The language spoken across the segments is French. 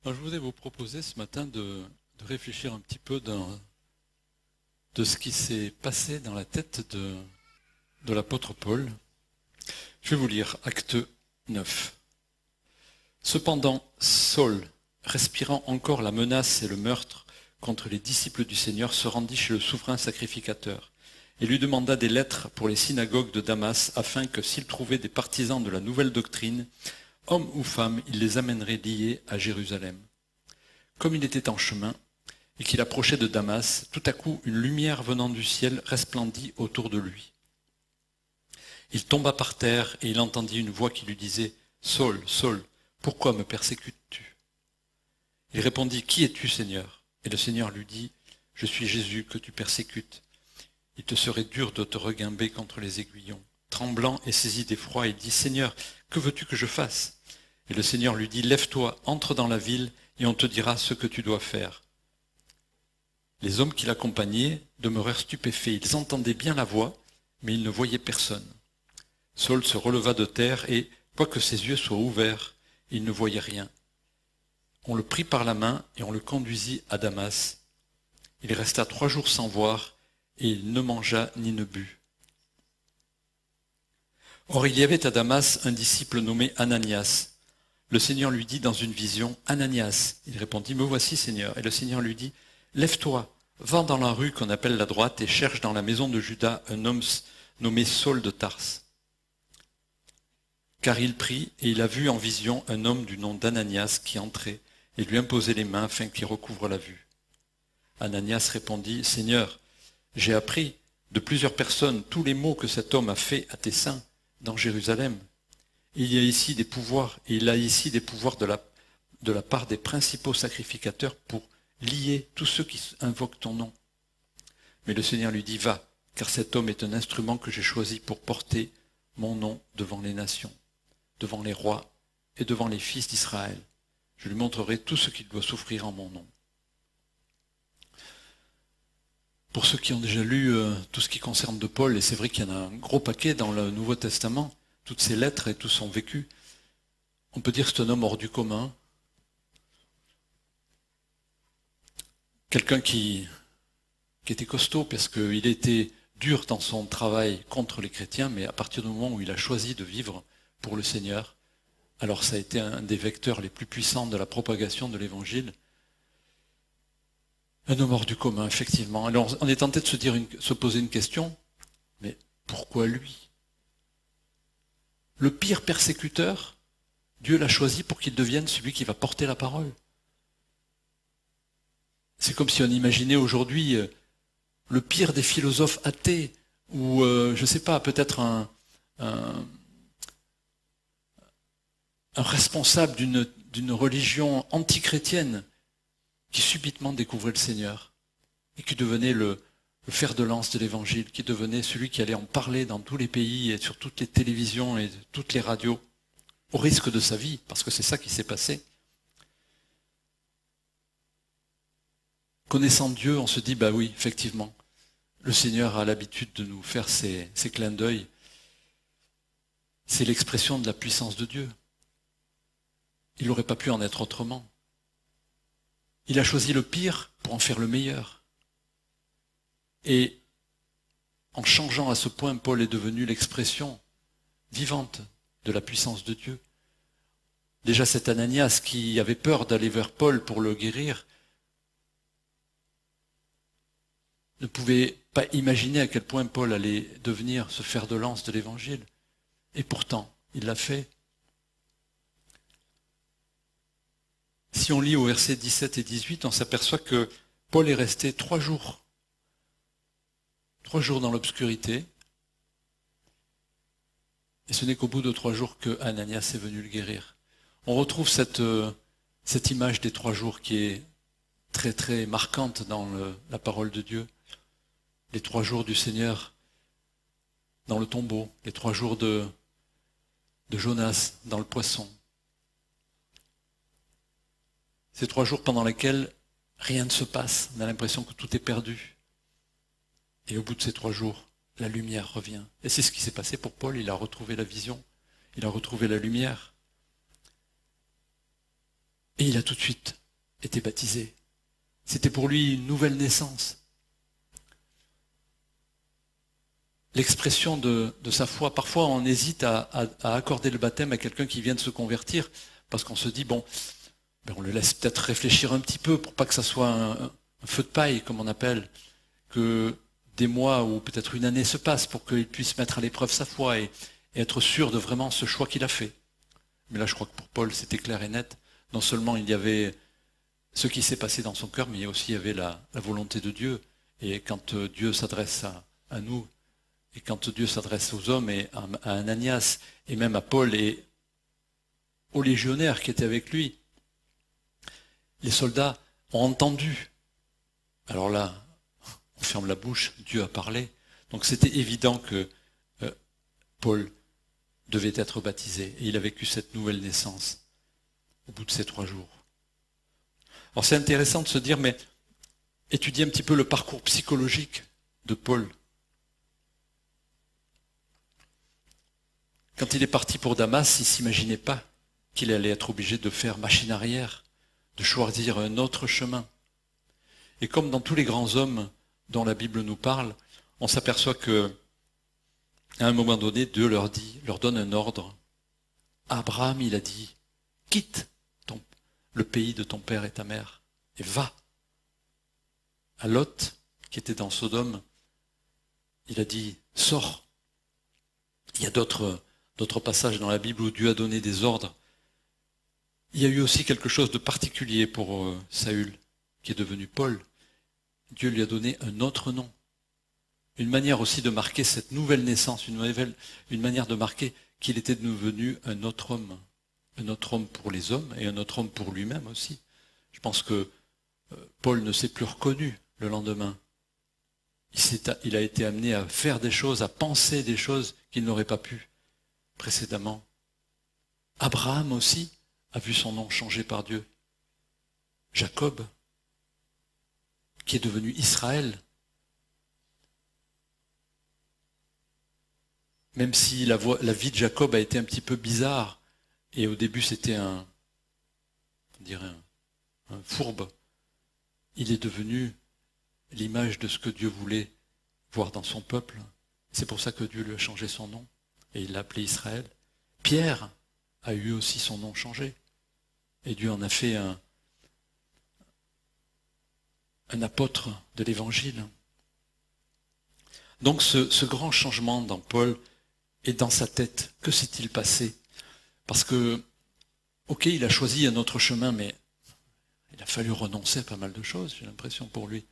Alors, je voudrais vous proposer ce matin de réfléchir un petit peu de ce qui s'est passé dans la tête de l'apôtre Paul. Je vais vous lire Acte 9. Cependant, Saul, respirant encore la menace et le meurtre contre les disciples du Seigneur, se rendit chez le souverain sacrificateur et lui demanda des lettres pour les synagogues de Damas, afin que s'il trouvait des partisans de la nouvelle doctrine, hommes ou femmes, il les amènerait liés à Jérusalem. Comme il était en chemin et qu'il approchait de Damas, tout à coup une lumière venant du ciel resplendit autour de lui. Il tomba par terre et il entendit une voix qui lui disait « Saul, Saul, pourquoi me persécutes-tu » Il répondit « Qui es-tu, Seigneur » Et le Seigneur lui dit « Je suis Jésus que tu persécutes. Il te serait dur de te reguimber contre les aiguillons. » Tremblant et saisi d'effroi, il dit « Seigneur, que veux-tu que je fasse » Et le Seigneur lui dit « Lève-toi, entre dans la ville, et on te dira ce que tu dois faire. » Les hommes qui l'accompagnaient demeurèrent stupéfaits. Ils entendaient bien la voix, mais ils ne voyaient personne. Saul se releva de terre et, quoique ses yeux soient ouverts, il ne voyait rien. On le prit par la main et on le conduisit à Damas. Il resta 3 jours sans voir, et il ne mangea ni ne but. Or il y avait à Damas un disciple nommé Ananias. Le Seigneur lui dit dans une vision, « Ananias !» Il répondit, « Me voici, Seigneur. » Et le Seigneur lui dit, « Lève-toi, va dans la rue qu'on appelle la droite et cherche dans la maison de Judas un homme nommé Saul de Tarse. » Car il prit et il a vu en vision un homme du nom d'Ananias qui entrait et lui imposait les mains afin qu'il recouvre la vue. Ananias répondit, « Seigneur, j'ai appris de plusieurs personnes tous les maux que cet homme a fait à tes saints dans Jérusalem. Il y a ici des pouvoirs, et il a ici des pouvoirs de la part des principaux sacrificateurs pour lier tous ceux qui invoquent ton nom. » Mais le Seigneur lui dit, « Va, car cet homme est un instrument que j'ai choisi pour porter mon nom devant les nations, devant les rois et devant les fils d'Israël. Je lui montrerai tout ce qu'il doit souffrir en mon nom. » Pour ceux qui ont déjà lu tout ce qui concerne de Paul, et c'est vrai qu'il y en a un gros paquet dans le Nouveau Testament, toutes ses lettres et tout son vécu, on peut dire que c'est un homme hors du commun. Quelqu'un qui était costaud parce qu'il était dur dans son travail contre les chrétiens, mais à partir du moment où il a choisi de vivre pour le Seigneur, alors ça a été un des vecteurs les plus puissants de la propagation de l'Évangile. Un homme hors du commun, effectivement. Alors on est tenté de se poser une question, mais pourquoi lui? Le pire persécuteur, Dieu l'a choisi pour qu'il devienne celui qui va porter la parole. C'est comme si on imaginait aujourd'hui le pire des philosophes athées, ou je ne sais pas, peut-être un responsable d'une religion antichrétienne qui subitement découvrait le Seigneur et qui devenait le fer de lance de l'Évangile, qui devenait celui qui allait en parler dans tous les pays et sur toutes les télévisions et toutes les radios, au risque de sa vie, parce que c'est ça qui s'est passé. Connaissant Dieu, on se dit, bah oui, effectivement, le Seigneur a l'habitude de nous faire ces clins d'œil. C'est l'expression de la puissance de Dieu. Il n'aurait pas pu en être autrement. Il a choisi le pire pour en faire le meilleur. Et en changeant à ce point, Paul est devenu l'expression vivante de la puissance de Dieu. Déjà cet Ananias qui avait peur d'aller vers Paul pour le guérir, ne pouvait pas imaginer à quel point Paul allait devenir ce fer de lance de l'Évangile. Et pourtant, il l'a fait. Si on lit au verset 17 et 18, on s'aperçoit que Paul est resté 3 jours. 3 jours dans l'obscurité. Et ce n'est qu'au bout de 3 jours que Ananias est venu le guérir. On retrouve cette image des 3 jours qui est très très marquante dans la parole de Dieu. Les 3 jours du Seigneur dans le tombeau, les 3 jours de Jonas dans le poisson. Ces 3 jours pendant lesquels rien ne se passe, on a l'impression que tout est perdu. Et au bout de ces 3 jours, la lumière revient. Et c'est ce qui s'est passé pour Paul, il a retrouvé la vision, il a retrouvé la lumière. Et il a tout de suite été baptisé. C'était pour lui une nouvelle naissance. L'expression de sa foi, parfois on hésite à accorder le baptême à quelqu'un qui vient de se convertir, parce qu'on se dit, bon, ben on le laisse peut-être réfléchir un petit peu pour pas que ça soit un feu de paille, comme on appelle, que des mois ou peut-être une année se passent pour qu'il puisse mettre à l'épreuve sa foi et être sûr de vraiment ce choix qu'il a fait. Mais là, je crois que pour Paul, c'était clair et net. Non seulement il y avait ce qui s'est passé dans son cœur, mais aussi il y avait la volonté de Dieu. Et quand Dieu s'adresse à nous, et quand Dieu s'adresse aux hommes, et à Ananias, et même à Paul, et aux légionnaires qui étaient avec lui, les soldats ont entendu. Alors là, on ferme la bouche, Dieu a parlé. Donc c'était évident que Paul devait être baptisé. Et il a vécu cette nouvelle naissance au bout de ces 3 jours. Alors c'est intéressant de se dire, mais étudier un petit peu le parcours psychologique de Paul. Quand il est parti pour Damas, il ne s'imaginait pas qu'il allait être obligé de faire machine arrière, de choisir un autre chemin. Et comme dans tous les grands hommes dont la Bible nous parle, on s'aperçoit que à un moment donné, Dieu leur donne un ordre. À Abraham, il a dit, quitte le pays de ton père et ta mère, et va. À Lot, qui était dans Sodome, il a dit, sors. Il y a d'autres passages dans la Bible où Dieu a donné des ordres. Il y a eu aussi quelque chose de particulier pour Saül, qui est devenu Paul. Dieu lui a donné un autre nom. Une manière aussi de marquer cette nouvelle naissance, une manière de marquer qu'il était devenu un autre homme pour les hommes et un autre homme pour lui-même aussi. Je pense que Paul ne s'est plus reconnu le lendemain. Il a été amené à faire des choses, à penser des choses qu'il n'aurait pas pu précédemment. Abraham aussi a vu son nom changé par Dieu. Jacob, qui est devenu Israël. Même si la vie de Jacob a été un petit peu bizarre, et au début c'était un fourbe, il est devenu l'image de ce que Dieu voulait voir dans son peuple. C'est pour ça que Dieu lui a changé son nom, et il l'a appelé Israël. Pierre a eu aussi son nom changé, et Dieu en a fait un apôtre de l'Évangile. Donc ce grand changement dans Paul, et dans sa tête, que s'est-il passé? Parce que, ok, il a choisi un autre chemin, mais il a fallu renoncer à pas mal de choses, j'ai l'impression, pour lui.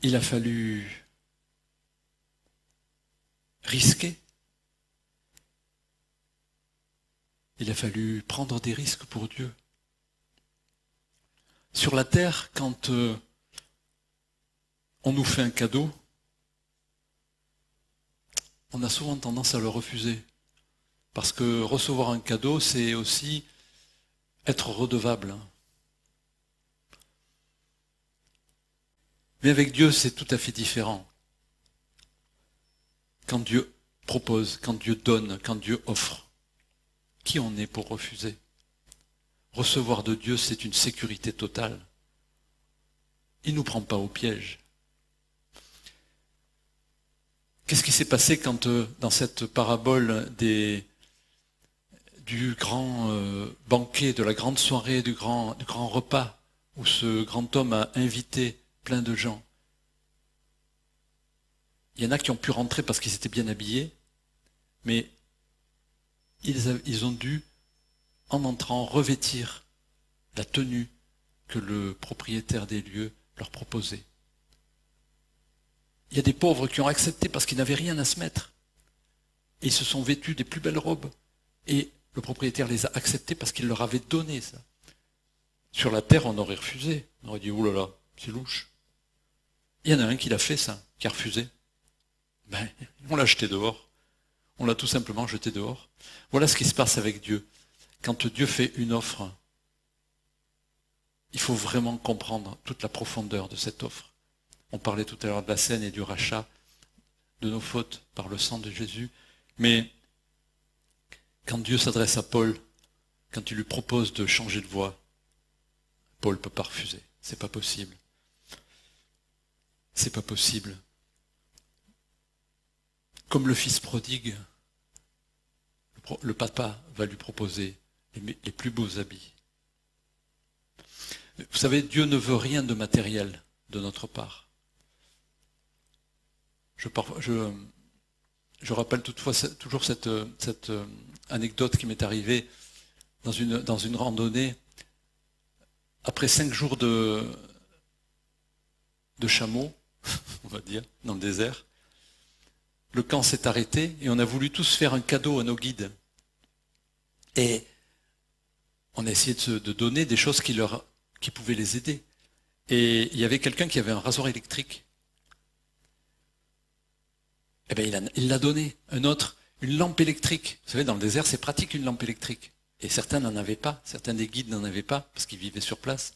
Il a fallu risquer. Il a fallu prendre des risques pour Dieu. Sur la terre, quand on nous fait un cadeau, on a souvent tendance à le refuser. Parce que recevoir un cadeau, c'est aussi être redevable. Mais avec Dieu, c'est tout à fait différent. Quand Dieu propose, quand Dieu donne, quand Dieu offre, qui on est pour refuser? Recevoir de Dieu, c'est une sécurité totale. Il ne nous prend pas au piège. Qu'est-ce qui s'est passé quand, dans cette parabole du grand banquet, de la grande soirée, du grand repas, où ce grand homme a invité plein de gens? Il y en a qui ont pu rentrer parce qu'ils étaient bien habillés, mais ils ont dû, en entrant, revêtir la tenue que le propriétaire des lieux leur proposait. Il y a des pauvres qui ont accepté parce qu'ils n'avaient rien à se mettre. Et ils se sont vêtus des plus belles robes. Et le propriétaire les a acceptés parce qu'il leur avait donné ça. Sur la terre, on aurait refusé. On aurait dit, oulala, c'est louche. Il y en a un qui l'a fait ça, qui a refusé. Ben, on l'a jeté dehors. On l'a tout simplement jeté dehors. Voilà ce qui se passe avec Dieu. Quand Dieu fait une offre, il faut vraiment comprendre toute la profondeur de cette offre. On parlait tout à l'heure de la scène et du rachat de nos fautes par le sang de Jésus. Mais quand Dieu s'adresse à Paul, quand il lui propose de changer de voie, Paul ne peut pas refuser. C'est pas possible. C'est pas possible. Comme le fils prodigue, le papa va lui proposer les plus beaux habits. Vous savez, Dieu ne veut rien de matériel de notre part. Je rappelle toutefois toujours cette anecdote qui m'est arrivée dans une randonnée. Après 5 jours de chameau, on va dire, dans le désert, le camp s'est arrêté et on a voulu tous faire un cadeau à nos guides. Et on a essayé de donner des choses qui pouvaient les aider. Et il y avait quelqu'un qui avait un rasoir électrique. Eh bien, il l'a donné. Un autre, une lampe électrique. Vous savez, dans le désert, c'est pratique une lampe électrique. Et certains n'en avaient pas. Certains des guides n'en avaient pas, parce qu'ils vivaient sur place.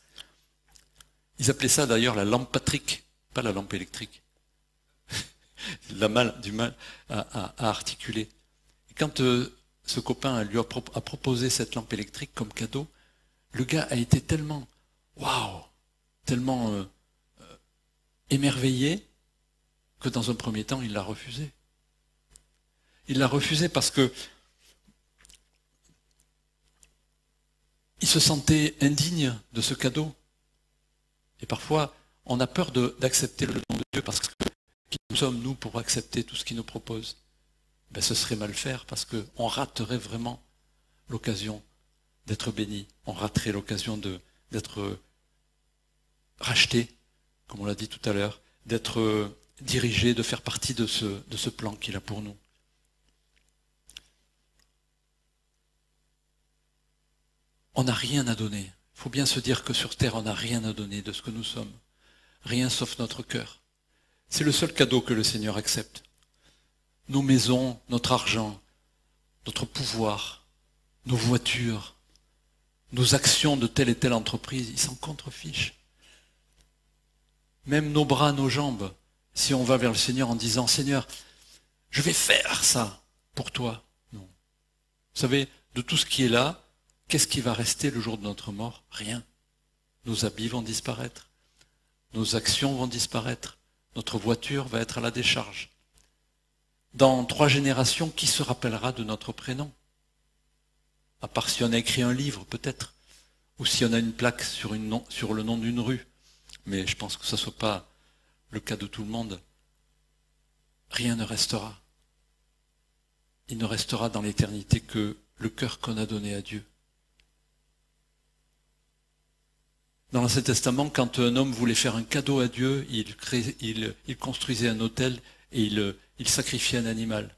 Ils appelaient ça d'ailleurs la lampe Patrick, pas la lampe électrique. Du mal à articuler. Et quand ce copain lui a proposé cette lampe électrique comme cadeau, le gars a été tellement, waouh, tellement émerveillé, que dans un premier temps, il l'a refusé. Il l'a refusé parce que il se sentait indigne de ce cadeau. Et parfois, on a peur d'accepter le don de Dieu parce que qui nous sommes, nous, pour accepter tout ce qu'il nous propose? Ben, ce serait mal faire parce qu'on raterait vraiment l'occasion d'être béni. On raterait l'occasion d'être racheté, comme on l'a dit tout à l'heure, d'être dirigé, de faire partie de ce plan qu'il a pour nous. On n'a rien à donner. Il faut bien se dire que sur terre, on n'a rien à donner de ce que nous sommes. Rien sauf notre cœur. C'est le seul cadeau que le Seigneur accepte. Nos maisons, notre argent, notre pouvoir, nos voitures, nos actions de telle et telle entreprise, ils s'en contrefichent. Même nos bras, nos jambes, si on va vers le Seigneur en disant « Seigneur, je vais faire ça pour toi ». Non. Vous savez, de tout ce qui est là, qu'est-ce qui va rester le jour de notre mort? Rien. Nos habits vont disparaître. Nos actions vont disparaître. Notre voiture va être à la décharge. Dans 3 générations, qui se rappellera de notre prénom? À part si on a écrit un livre, peut-être. Ou si on a une plaque sur le nom d'une rue. Mais je pense que ce ne soit pas le cas de tout le monde. Rien ne restera. Il ne restera dans l'éternité que le cœur qu'on a donné à Dieu. Dans l'Ancien Testament, quand un homme voulait faire un cadeau à Dieu, il construisait un autel et il sacrifiait un animal.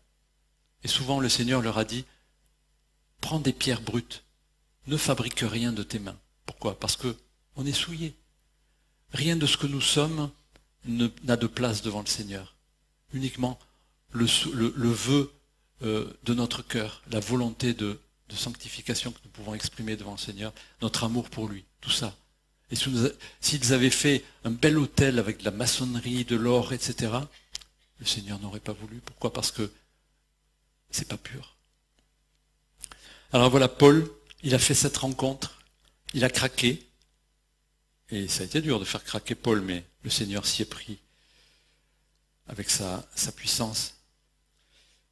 Et souvent le Seigneur leur a dit, prends des pierres brutes, ne fabrique rien de tes mains. Pourquoi? Parce qu'on est souillé. Rien de ce que nous sommes n'a de place devant le Seigneur. Uniquement le vœu de notre cœur, la volonté de sanctification que nous pouvons exprimer devant le Seigneur, notre amour pour lui, tout ça. Et s'ils avaient fait un bel autel avec de la maçonnerie, de l'or, etc., le Seigneur n'aurait pas voulu. Pourquoi? Parce que c'est pas pur. Alors voilà, Paul, il a fait cette rencontre, il a craqué, et ça a été dur de faire craquer Paul, mais le Seigneur s'y est pris avec sa puissance.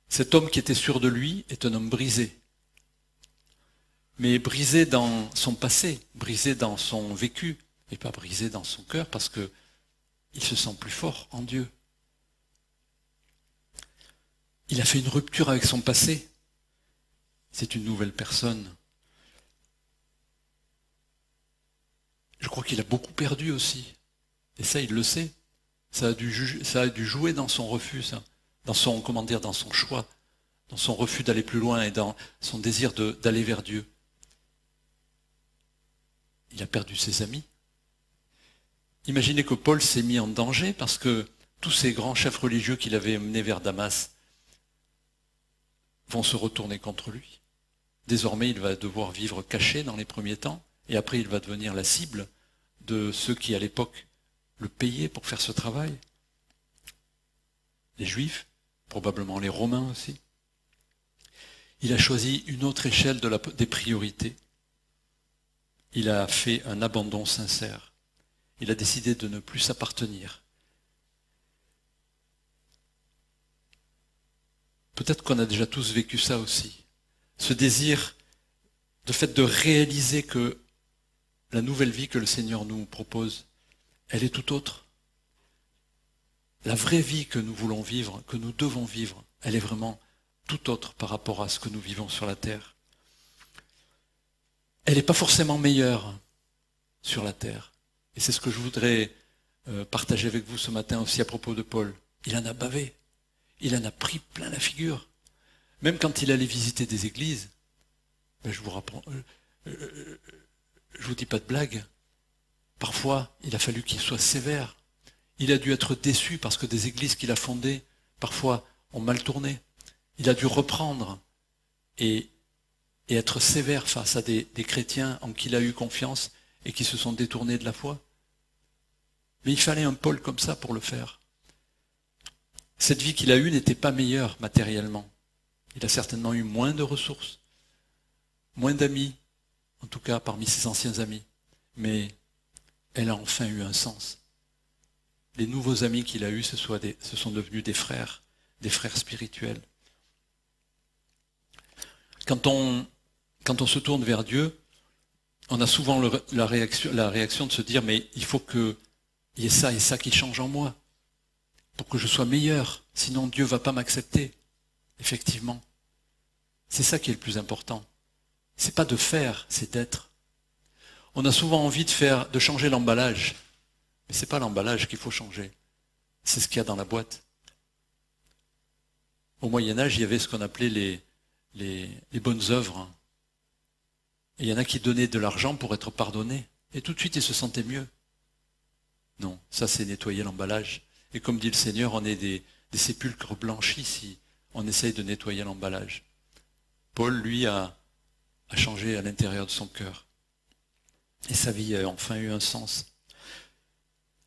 Cet homme qui était sûr de lui est un homme brisé. Mais brisé dans son passé, brisé dans son vécu, et pas brisé dans son cœur, parce que il se sent plus fort en Dieu. Il a fait une rupture avec son passé. C'est une nouvelle personne. Je crois qu'il a beaucoup perdu aussi. Et ça, il le sait. Ça a dû jouer dans son refus, ça. Dans son choix, dans son refus d'aller plus loin et dans son désir d'aller vers Dieu. Il a perdu ses amis. Imaginez que Paul s'est mis en danger parce que tous ces grands chefs religieux qu'il avait menés vers Damas vont se retourner contre lui. Désormais, il va devoir vivre caché dans les premiers temps, et après il va devenir la cible de ceux qui, à l'époque, le payaient pour faire ce travail. Les Juifs, probablement les Romains aussi. il a choisi une autre échelle des priorités. Il a fait un abandon sincère. Il a décidé de ne plus s'appartenir. Peut-être qu'on a déjà tous vécu ça aussi. Ce désir, le fait de réaliser que la nouvelle vie que le Seigneur nous propose, elle est tout autre. La vraie vie que nous voulons vivre, que nous devons vivre, elle est vraiment tout autre par rapport à ce que nous vivons sur la terre. Elle n'est pas forcément meilleure sur la terre. Et c'est ce que je voudrais partager avec vous ce matin aussi à propos de Paul. Il en a bavé. Il en a pris plein la figure. Même quand il allait visiter des églises, ben je vous dis pas de blague. Parfois, il a fallu qu'il soit sévère. Il a dû être déçu parce que des églises qu'il a fondées, parfois, ont mal tourné. Il a dû reprendre et être sévère face à des chrétiens en qui il a eu confiance et qui se sont détournés de la foi. Mais il fallait un Paul comme ça pour le faire. Cette vie qu'il a eue n'était pas meilleure matériellement. Il a certainement eu moins de ressources, moins d'amis, en tout cas parmi ses anciens amis. Mais elle a enfin eu un sens. Les nouveaux amis qu'il a eus, ce sont devenus des frères spirituels. Quand on se tourne vers Dieu, on a souvent la réaction de se dire, mais il faut qu'il y ait ça et ça qui change en moi, pour que je sois meilleur, sinon Dieu ne va pas m'accepter. Effectivement, c'est ça qui est le plus important. C'est pas de faire, c'est d'être. On a souvent envie de changer l'emballage, mais c'est pas l'emballage qu'il faut changer, c'est ce qu'il y a dans la boîte. Au Moyen-Âge, il y avait ce qu'on appelait les bonnes œuvres. Et il y en a qui donnaient de l'argent pour être pardonnés. Et tout de suite, ils se sentaient mieux. Non, ça c'est nettoyer l'emballage. Et comme dit le Seigneur, on est des sépulcres blanchis si on essaye de nettoyer l'emballage. Paul, lui, a changé à l'intérieur de son cœur. Et sa vie a enfin eu un sens.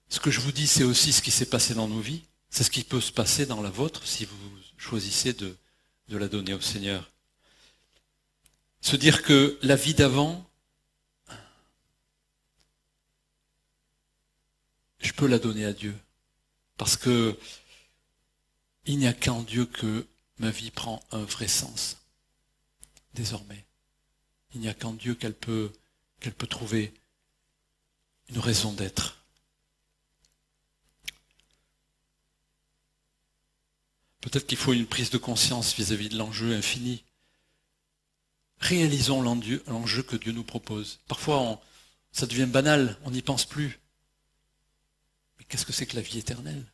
Ce que je vous dis, c'est aussi ce qui s'est passé dans nos vies. C'est ce qui peut se passer dans la vôtre si vous choisissez de la donner au Seigneur. Se dire que la vie d'avant, je peux la donner à Dieu. Parce que il n'y a qu'en Dieu que ma vie prend un vrai sens. Désormais. Il n'y a qu'en Dieu qu'elle peut trouver une raison d'être. Peut-être qu'il faut une prise de conscience vis-à-vis de l'enjeu infini. Réalisons l'enjeu que Dieu nous propose. Parfois, ça devient banal, on n'y pense plus. Mais qu'est-ce que c'est que la vie éternelle?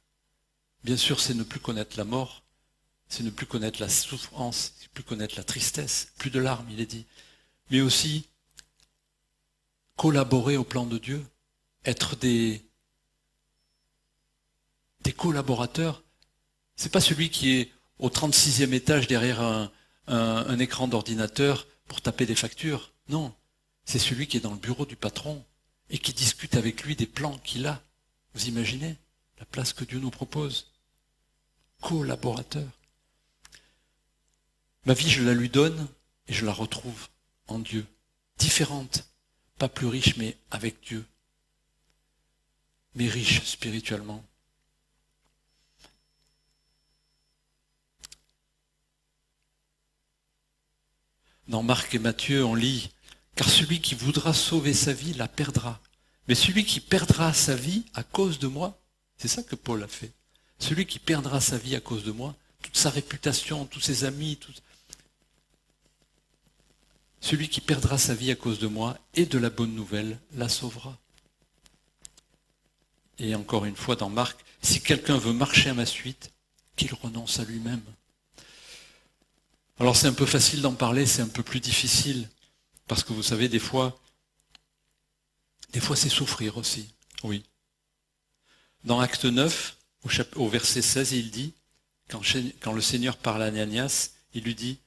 Bien sûr, c'est ne plus connaître la mort, c'est ne plus connaître la souffrance, c'est plus connaître la tristesse, plus de larmes, il est dit. Mais aussi collaborer au plan de Dieu, être des collaborateurs. C'est pas celui qui est au 36e étage derrière un écran d'ordinateur pour taper des factures. Non, c'est celui qui est dans le bureau du patron et qui discute avec lui des plans qu'il a. Vous imaginez la place que Dieu nous propose? Collaborateur. Ma vie, je la lui donne et je la retrouve en Dieu. Différente, pas plus riche, mais avec Dieu. Mais riche spirituellement. Dans Marc et Matthieu, on lit « Car celui qui voudra sauver sa vie la perdra. Mais celui qui perdra sa vie à cause de moi, c'est ça que Paul a fait. Celui qui perdra sa vie à cause de moi, toute sa réputation, tous ses amis, celui qui perdra sa vie à cause de moi et de la bonne nouvelle la sauvera. » Et encore une fois dans Marc, « Si quelqu'un veut marcher à ma suite, qu'il renonce à lui-même. » Alors c'est un peu facile d'en parler, c'est un peu plus difficile, parce que vous savez, des fois c'est souffrir aussi, oui. Dans Acte 9, au verset 16, il dit, quand le Seigneur parle à Ananias, il lui dit,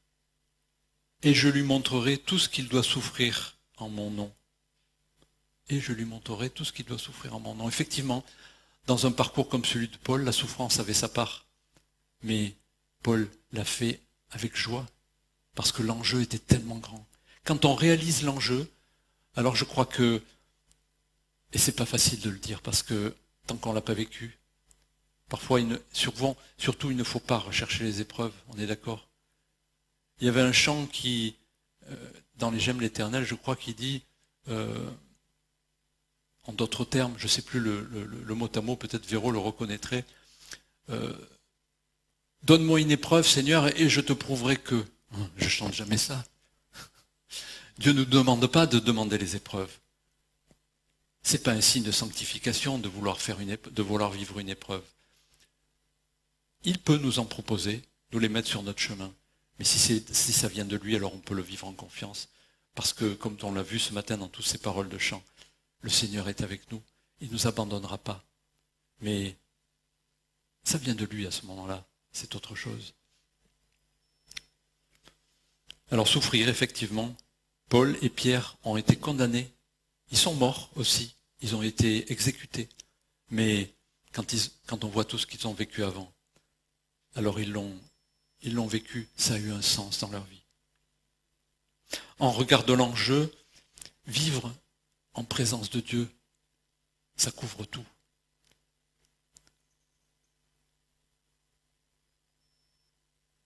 « Et je lui montrerai tout ce qu'il doit souffrir en mon nom. » Et je lui montrerai tout ce qu'il doit souffrir en mon nom. Effectivement, dans un parcours comme celui de Paul, la souffrance avait sa part, mais Paul l'a fait avec joie, parce que l'enjeu était tellement grand. Quand on réalise l'enjeu, alors je crois que, et c'est pas facile de le dire, parce que tant qu'on l'a pas vécu, parfois, surtout il ne faut pas rechercher les épreuves, on est d'accord. Il y avait un chant qui, dans les J'aime l'Éternel, je crois qu'il dit, en d'autres termes, je ne sais plus le mot à mot, peut-être Véro le reconnaîtrait, donne-moi une épreuve, Seigneur, et je te prouverai que. Je chante jamais ça. Dieu ne nous demande pas de demander les épreuves. C'est pas un signe de sanctification de vouloir vivre une épreuve. Il peut nous en proposer, nous les mettre sur notre chemin. Mais si ça vient de lui, alors on peut le vivre en confiance. Parce que, comme on l'a vu ce matin dans toutes ces paroles de chant, le Seigneur est avec nous. Il ne nous abandonnera pas. Mais ça vient de lui à ce moment-là. C'est autre chose. Alors souffrir, effectivement, Paul et Pierre ont été condamnés. Ils sont morts aussi. Ils ont été exécutés. Mais quand on voit tout ce qu'ils ont vécu avant, alors ils l'ont vécu. Ça a eu un sens dans leur vie. En regard de l'enjeu, vivre en présence de Dieu, ça couvre tout.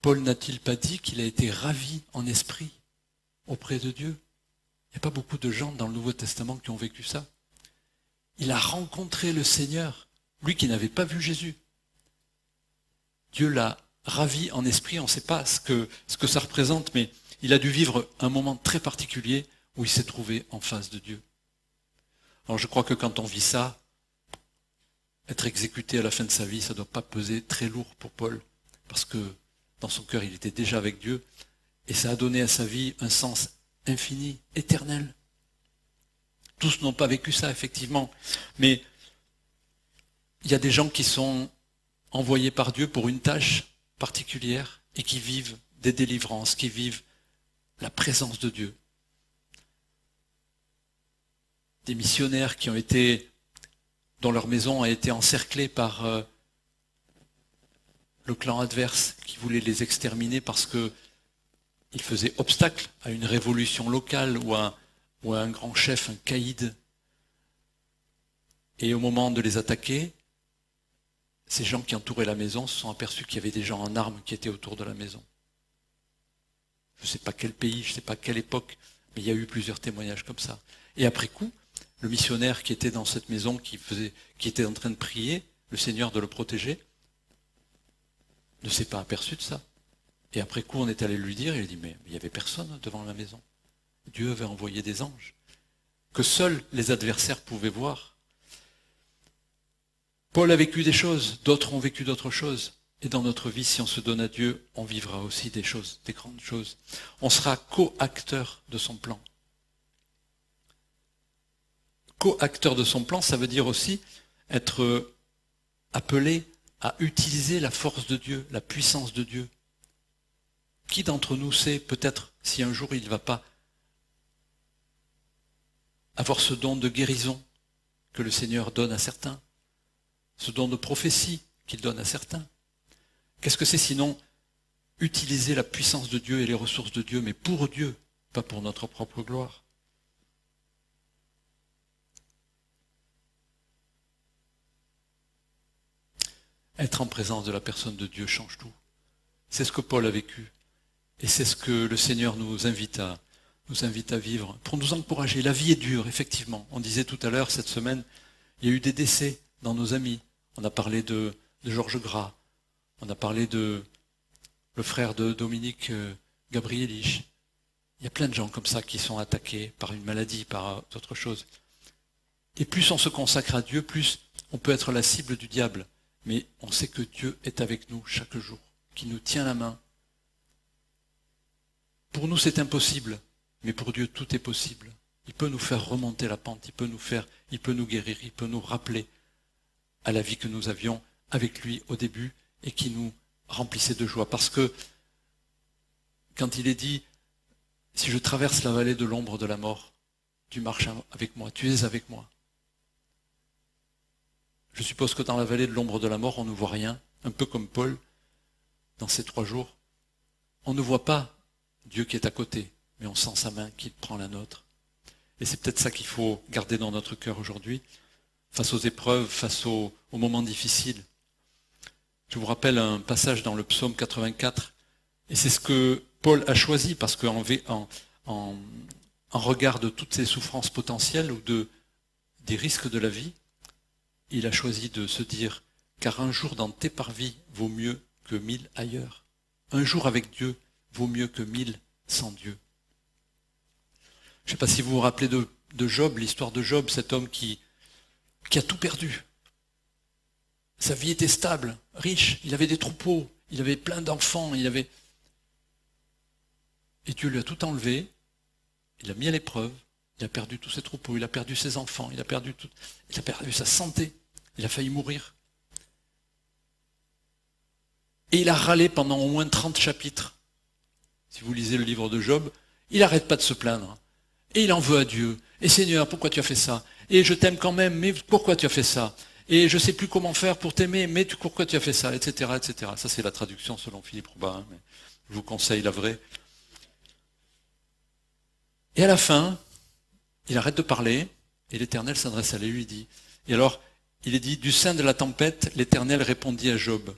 Paul n'a-t-il pas dit qu'il a été ravi en esprit auprès de Dieu? Il n'y a pas beaucoup de gens dans le Nouveau Testament qui ont vécu ça. Il a rencontré le Seigneur, lui qui n'avait pas vu Jésus. Dieu l'a ravi en esprit, on ne sait pas ce que ça représente, mais il a dû vivre un moment très particulier où il s'est trouvé en face de Dieu. Alors je crois que quand on vit ça, être exécuté à la fin de sa vie, ça ne doit pas peser très lourd pour Paul, parce que dans son cœur, il était déjà avec Dieu, et ça a donné à sa vie un sens infini, éternel. Tous n'ont pas vécu ça, effectivement, mais il y a des gens qui sont envoyés par Dieu pour une tâche particulière et qui vivent des délivrances, qui vivent la présence de Dieu. Des missionnaires dont leur maison a été encerclée par le clan adverse qui voulait les exterminer parce qu'ils faisaient obstacle à une révolution locale ou à un grand chef, un caïd. Et au moment de les attaquer, ces gens qui entouraient la maison se sont aperçus qu'il y avait des gens en armes qui étaient autour de la maison. Je ne sais pas quel pays, je ne sais pas quelle époque, mais il y a eu plusieurs témoignages comme ça. Et après coup, le missionnaire qui était dans cette maison, qui était en train de prier, le Seigneur de le protéger, ne s'est pas aperçu de ça. Et après coup, on est allé lui dire, et il a dit, mais il n'y avait personne devant la maison. Dieu avait envoyé des anges, que seuls les adversaires pouvaient voir. Paul a vécu des choses, d'autres ont vécu d'autres choses. Et dans notre vie, si on se donne à Dieu, on vivra aussi des choses, des grandes choses. On sera co-acteur de son plan. Co-acteur de son plan, ça veut dire aussi être appelé à utiliser la force de Dieu, la puissance de Dieu. Qui d'entre nous sait peut-être si un jour il ne va pas avoir ce don de guérison que le Seigneur donne à certains, ce don de prophétie qu'il donne à certains. Qu'est-ce que c'est sinon utiliser la puissance de Dieu et les ressources de Dieu, mais pour Dieu, pas pour notre propre gloire? Être en présence de la personne de Dieu change tout. C'est ce que Paul a vécu. Et c'est ce que le Seigneur nous invite à vivre, pour nous encourager. La vie est dure, effectivement. On disait tout à l'heure, cette semaine, il y a eu des décès dans nos amis. On a parlé de Georges Gras. On a parlé de le frère de Dominique Gabrielich. Il y a plein de gens comme ça qui sont attaqués par une maladie, par d'autres choses. Et plus on se consacre à Dieu, plus on peut être la cible du diable. Mais on sait que Dieu est avec nous chaque jour, qu'il nous tient la main. Pour nous, c'est impossible, mais pour Dieu, tout est possible. Il peut nous faire remonter la pente, il peut nous guérir, il peut nous rappeler à la vie que nous avions avec lui au début et qui nous remplissait de joie. Parce que quand il est dit, si je traverse la vallée de l'ombre de la mort, tu marches avec moi, tu es avec moi. Je suppose que dans la vallée de l'ombre de la mort, on ne voit rien, un peu comme Paul, dans ces 3 jours. on ne voit pas Dieu qui est à côté, mais on sent sa main qui prend la nôtre. Et c'est peut-être ça qu'il faut garder dans notre cœur aujourd'hui, face aux épreuves, face aux moments difficiles. Je vous rappelle un passage dans le psaume 84, et c'est ce que Paul a choisi, parce qu'en regard de toutes ces souffrances potentielles ou des risques de la vie, il a choisi de se dire, car un jour dans tes parvis vaut mieux que 1000 ailleurs. Un jour avec Dieu vaut mieux que 1000 sans Dieu. Je ne sais pas si vous vous rappelez de Job, l'histoire de Job, cet homme qui a tout perdu. Sa vie était stable, riche, il avait des troupeaux, il avait plein d'enfants, Et Dieu lui a tout enlevé, il a mis à l'épreuve, il a perdu tous ses troupeaux, il a perdu ses enfants, il a perdu sa santé, il a failli mourir. Et il a râlé pendant au moins 30 chapitres. Si vous lisez le livre de Job, il n'arrête pas de se plaindre. Et il en veut à Dieu. Et Seigneur, pourquoi tu as fait ça? Et je t'aime quand même, mais pourquoi tu as fait ça? Et je ne sais plus comment faire pour t'aimer, mais pourquoi tu as fait ça? Etc. etc. Ça, c'est la traduction selon Philippe Robin, mais je vous conseille la vraie. Et à la fin, il arrête de parler, et l'Éternel s'adresse à lui, lui dit. Et alors, il est dit, du sein de la tempête, l'Éternel répondit à Job.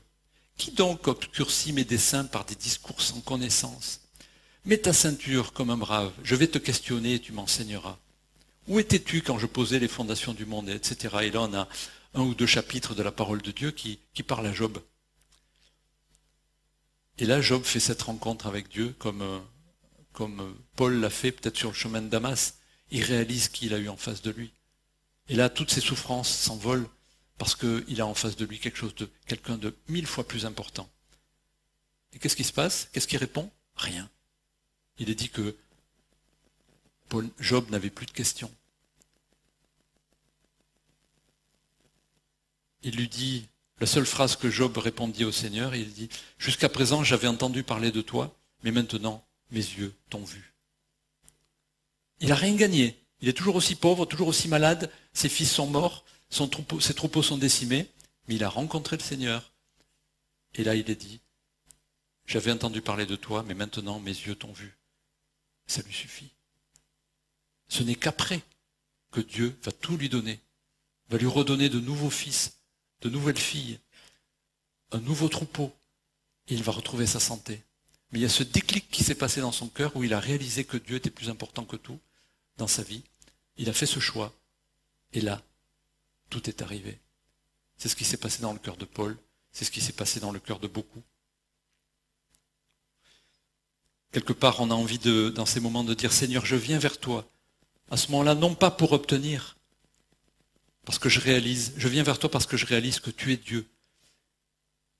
Qui donc obscurcit mes desseins par des discours sans connaissance? Mets ta ceinture comme un brave, je vais te questionner et tu m'enseigneras. Où étais-tu quand je posais les fondations du monde, etc. Et là, on a 1 ou 2 chapitres de la parole de Dieu qui parlent à Job. Et là, Job fait cette rencontre avec Dieu, comme Paul l'a fait peut-être sur le chemin de Damas. Il réalise qu'il a eu en face de lui. Et là, toutes ses souffrances s'envolent parce qu'il a en face de lui quelqu'un de 1000 fois plus important. Et qu'est-ce qui se passe? Qu'est-ce qu'il répond? Rien. Il est dit que Job n'avait plus de questions. Il lui dit, la seule phrase que Job répondit au Seigneur, il dit, jusqu'à présent j'avais entendu parler de toi, mais maintenant mes yeux t'ont vu. Il n'a rien gagné. Il est toujours aussi pauvre, toujours aussi malade, ses fils sont morts, ses troupeaux sont décimés, mais il a rencontré le Seigneur. Et là il est dit, j'avais entendu parler de toi, mais maintenant mes yeux t'ont vu. Ça lui suffit. Ce n'est qu'après que Dieu va tout lui donner, va lui redonner de nouveaux fils, de nouvelles filles, un nouveau troupeau, et il va retrouver sa santé. Mais il y a ce déclic qui s'est passé dans son cœur où il a réalisé que Dieu était plus important que tout dans sa vie. Il a fait ce choix, et là, tout est arrivé. C'est ce qui s'est passé dans le cœur de Paul, c'est ce qui s'est passé dans le cœur de beaucoup. Quelque part, on a envie dans ces moments de dire, Seigneur, je viens vers toi. À ce moment-là, non pas pour obtenir, parce que je viens vers toi parce que je réalise que tu es Dieu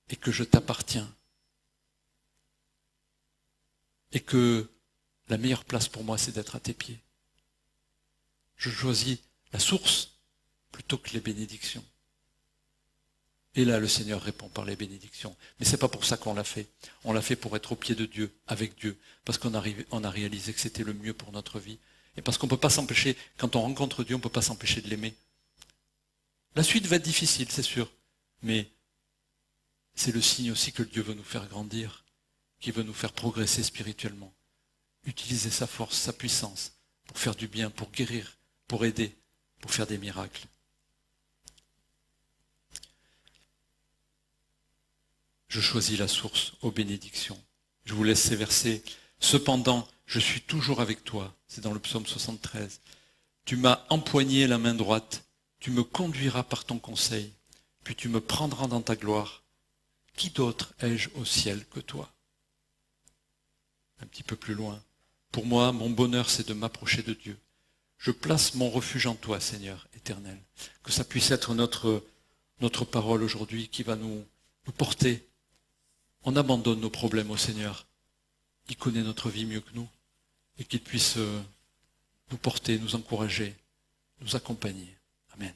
et que je t'appartiens. Et que la meilleure place pour moi, c'est d'être à tes pieds. Je choisis la source plutôt que les bénédictions. Et là, le Seigneur répond par les bénédictions. Mais ce n'est pas pour ça qu'on l'a fait. On l'a fait pour être au pied de Dieu, avec Dieu, parce qu'on a réalisé que c'était le mieux pour notre vie. Et parce qu'on ne peut pas s'empêcher, quand on rencontre Dieu, on ne peut pas s'empêcher de l'aimer. La suite va être difficile, c'est sûr. Mais c'est le signe aussi que Dieu veut nous faire grandir, qu'il veut nous faire progresser spirituellement. Utiliser sa force, sa puissance, pour faire du bien, pour guérir, pour aider, pour faire des miracles. Je choisis la source aux bénédictions. Je vous laisse ces versets. Cependant, je suis toujours avec toi. C'est dans le psaume 73. Tu m'as empoigné la main droite. Tu me conduiras par ton conseil. Puis tu me prendras dans ta gloire. Qui d'autre ai-je au ciel que toi? Un petit peu plus loin. Pour moi, mon bonheur, c'est de m'approcher de Dieu. Je place mon refuge en toi, Seigneur éternel. Que ça puisse être notre parole aujourd'hui qui va nous porter. On abandonne nos problèmes au Seigneur. Il connaît notre vie mieux que nous. Et qu'il puisse nous porter, nous encourager, nous accompagner. Amen.